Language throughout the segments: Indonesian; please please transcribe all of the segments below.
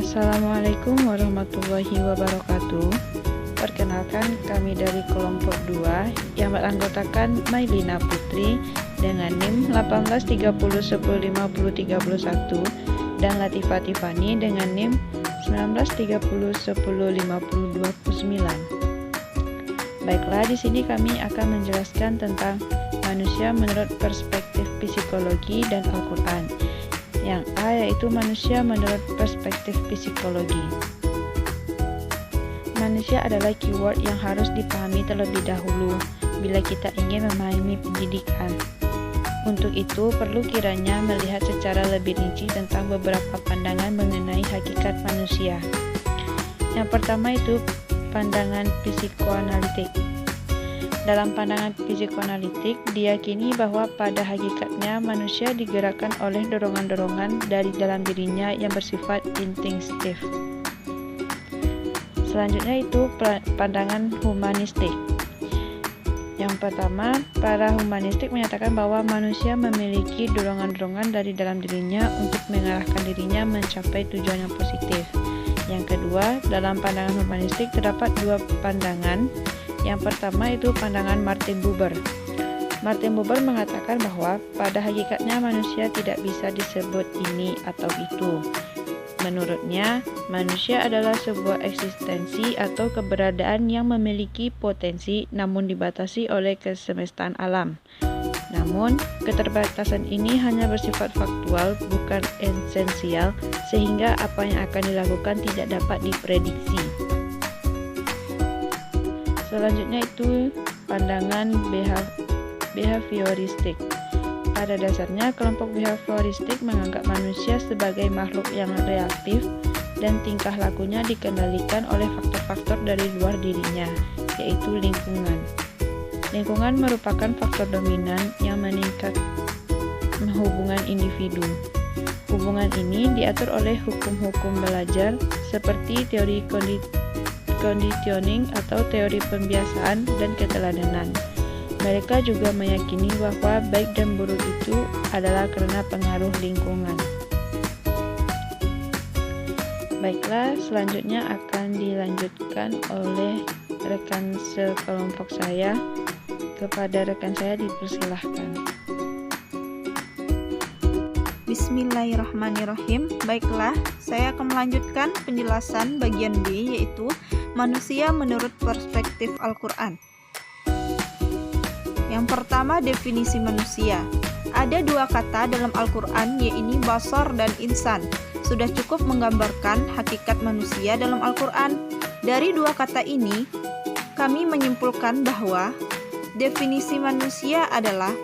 Assalamualaikum warahmatullahi wabarakatuh. Perkenalkan, kami dari kelompok 2 yang beranggotakan Mailina Putri dengan NIM 1830105031 dan Latifah Tiffany dengan NIM 1930105029. Baiklah, di sini kami akan menjelaskan tentang manusia menurut perspektif psikologi dan Al-Quran. Yang A yaitu manusia menurut perspektif psikologi. Manusia adalah keyword yang harus dipahami terlebih dahulu bila kita ingin memahami pendidikan. Untuk itu, perlu kiranya melihat secara lebih rinci tentang beberapa pandangan mengenai hakikat manusia. Yang pertama itu pandangan psikoanalitik. Dalam pandangan psikoanalitik, diyakini bahwa pada hakikatnya manusia digerakkan oleh dorongan-dorongan dari dalam dirinya yang bersifat instinktif. Selanjutnya itu pandangan humanistik. Yang pertama, para humanistik menyatakan bahwa manusia memiliki dorongan-dorongan dari dalam dirinya untuk mengarahkan dirinya mencapai tujuan yang positif. Yang kedua, dalam pandangan humanistik terdapat dua pandangan. Yang pertama itu pandangan Martin Buber. Martin Buber mengatakan bahwa pada hakikatnya manusia tidak bisa disebut ini atau itu. Menurutnya, manusia adalah sebuah eksistensi atau keberadaan yang memiliki potensi namun dibatasi oleh kesemestaan alam. Namun, keterbatasan ini hanya bersifat faktual, bukan esensial, sehingga apa yang akan dilakukan tidak dapat diprediksi. Selanjutnya itu pandangan behavioristik. Pada dasarnya, kelompok behavioristik menganggap manusia sebagai makhluk yang reaktif dan tingkah lakunya dikendalikan oleh faktor-faktor dari luar dirinya, yaitu lingkungan. Lingkungan merupakan faktor dominan yang meningkat hubungan individu. Hubungan ini diatur oleh hukum-hukum belajar seperti teori conditioning atau teori pembiasaan dan keteladanan. Mereka juga meyakini bahwa baik dan buruk itu adalah karena pengaruh lingkungan. Baiklah, selanjutnya akan dilanjutkan oleh rekan sekelompok saya. Kepada rekan saya dipersilahkan. Bismillahirrahmanirrahim. Baiklah, saya akan melanjutkan penjelasan bagian B, yaitu manusia menurut perspektif Al-Quran. Yang pertama, definisi manusia. Ada dua kata dalam Al-Quran, yaitu basar dan insan. Sudah cukup menggambarkan hakikat manusia dalam Al-Quran. Dari dua kata ini, kami menyimpulkan bahwa definisi manusia adalah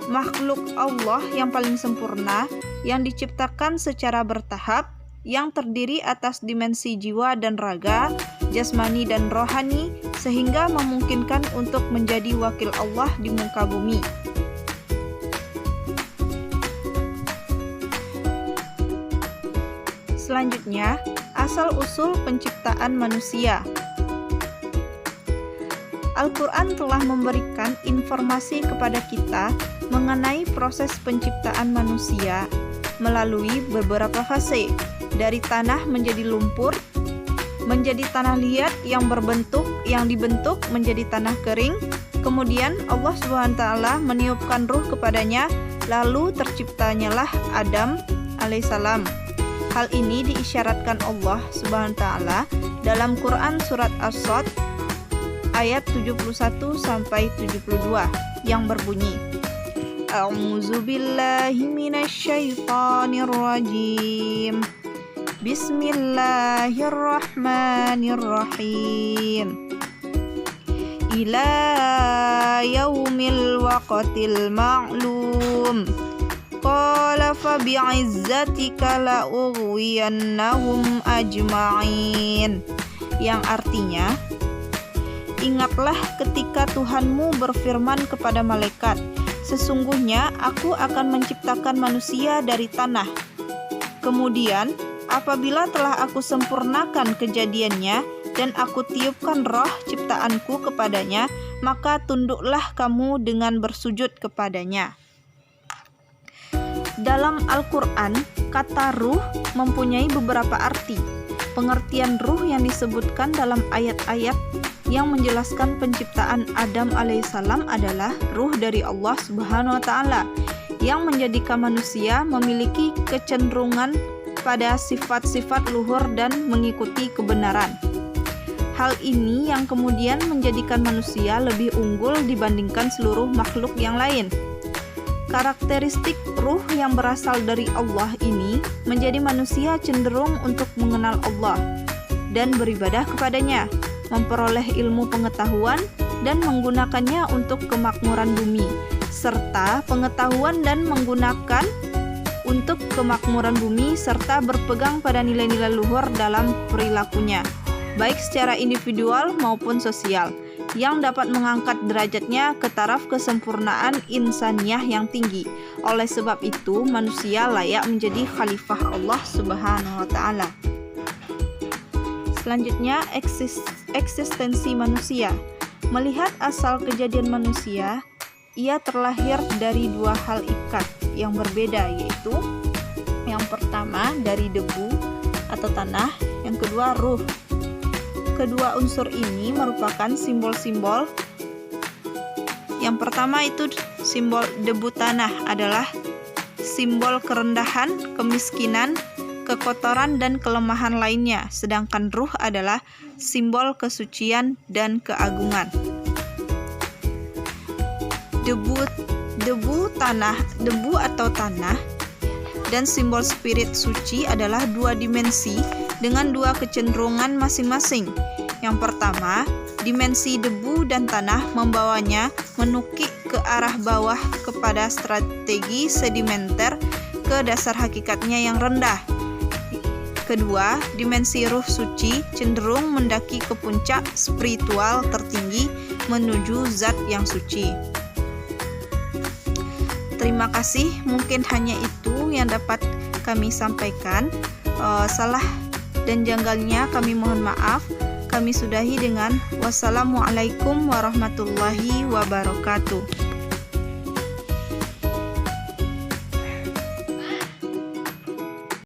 makhluk Allah yang paling sempurna, yang diciptakan secara bertahap, yang terdiri atas dimensi jiwa dan raga, jasmani dan rohani, sehingga memungkinkan untuk menjadi wakil Allah di muka bumi. Selanjutnya, asal-usul penciptaan manusia. Al-Quran telah memberikan informasi kepada kita mengenai proses penciptaan manusia melalui beberapa fase, dari tanah menjadi lumpur, menjadi tanah liat yang dibentuk menjadi tanah kering. Kemudian Allah SWT meniupkan ruh kepadanya, lalu terciptanyalah Adam alaihissalam. Hal ini diisyaratkan Allah SWT dalam Quran surat As-Sad ayat 71-72 yang berbunyi, A'udzu billahi minasyaitonir rajim. Bismillahirrahmanirrahim. Ila yaumil waqtil ma'lum. Qala fa bi'izzatika la'ughwiyannahum ajma'in. Yang artinya, ingatlah ketika Tuhanmu berfirman kepada malaikat, sesungguhnya aku akan menciptakan manusia dari tanah. Kemudian, apabila telah aku sempurnakan kejadiannya dan aku tiupkan roh ciptaanku kepadanya, maka tunduklah kamu dengan bersujud kepadanya. Dalam Al-Quran, kata ruh mempunyai beberapa arti. Pengertian ruh yang disebutkan dalam ayat-ayat yang menjelaskan penciptaan Adam alaihissalam adalah ruh dari Allah Subhanahu wa Ta'ala yang menjadikan manusia memiliki kecenderungan pada sifat-sifat luhur dan mengikuti kebenaran. Hal ini yang kemudian menjadikan manusia lebih unggul dibandingkan seluruh makhluk yang lain. Karakteristik ruh yang berasal dari Allah ini menjadi manusia cenderung untuk mengenal Allah dan beribadah kepadanya, memperoleh ilmu pengetahuan dan menggunakannya untuk kemakmuran bumi, serta pengetahuan dan menggunakan untuk kemakmuran bumi serta berpegang pada nilai-nilai luhur dalam perilakunya, baik secara individual maupun sosial, yang dapat mengangkat derajatnya ke taraf kesempurnaan insaniyah yang tinggi. Oleh sebab itu, manusia layak menjadi khalifah Allah Subhanahu wa Ta'ala. Selanjutnya, eksistensi manusia. Melihat asal kejadian manusia, ia terlahir dari dua hal ikat yang berbeda, yaitu yang pertama dari debu atau tanah, yang kedua ruh. Kedua unsur ini merupakan simbol-simbol. Yang pertama itu simbol debu tanah adalah simbol kerendahan, kemiskinan, kekotoran dan kelemahan lainnya, sedangkan ruh adalah simbol kesucian dan keagungan. Debu atau tanah dan simbol spirit suci adalah dua dimensi dengan dua kecenderungan masing-masing. Yang pertama, dimensi debu dan tanah membawanya menukik ke arah bawah kepada strategi sedimenter ke dasar hakikatnya yang rendah. Kedua, dimensi ruh suci cenderung mendaki ke puncak spiritual tertinggi menuju zat yang suci. Terima kasih, mungkin hanya itu yang dapat kami sampaikan. Salah dan janggalnya kami mohon maaf. Kami sudahi dengan wassalamualaikum warahmatullahi wabarakatuh.